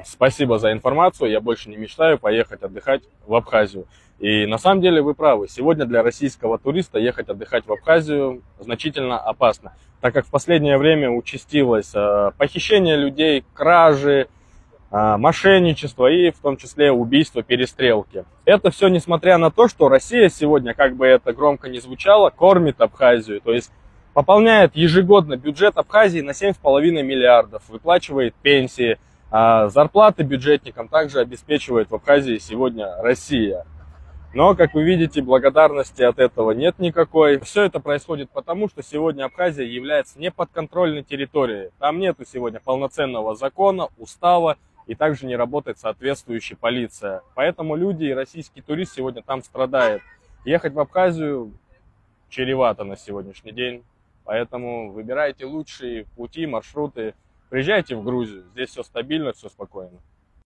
Спасибо за информацию. Я больше не мечтаю поехать отдыхать в Абхазию. И на самом деле вы правы. Сегодня для российского туриста ехать отдыхать в Абхазию значительно опасно, так как в последнее время участилось похищение людей, кражи, мошенничество и в том числе убийства, перестрелки. Это все несмотря на то, что Россия сегодня, как бы это громко ни звучало, кормит Абхазию. То есть пополняет ежегодно бюджет Абхазии на 7,5 миллиардов, выплачивает пенсии, зарплаты бюджетникам также обеспечивает в Абхазии сегодня Россия. Но, как вы видите, благодарности от этого нет никакой. Все это происходит потому, что сегодня Абхазия является неподконтрольной территорией. Там нету сегодня полноценного закона, устава, и также не работает соответствующая полиция. Поэтому люди и российский турист сегодня там страдает. Ехать в Абхазию чревато на сегодняшний день. Поэтому выбирайте лучшие пути, маршруты. Приезжайте в Грузию. Здесь все стабильно, все спокойно.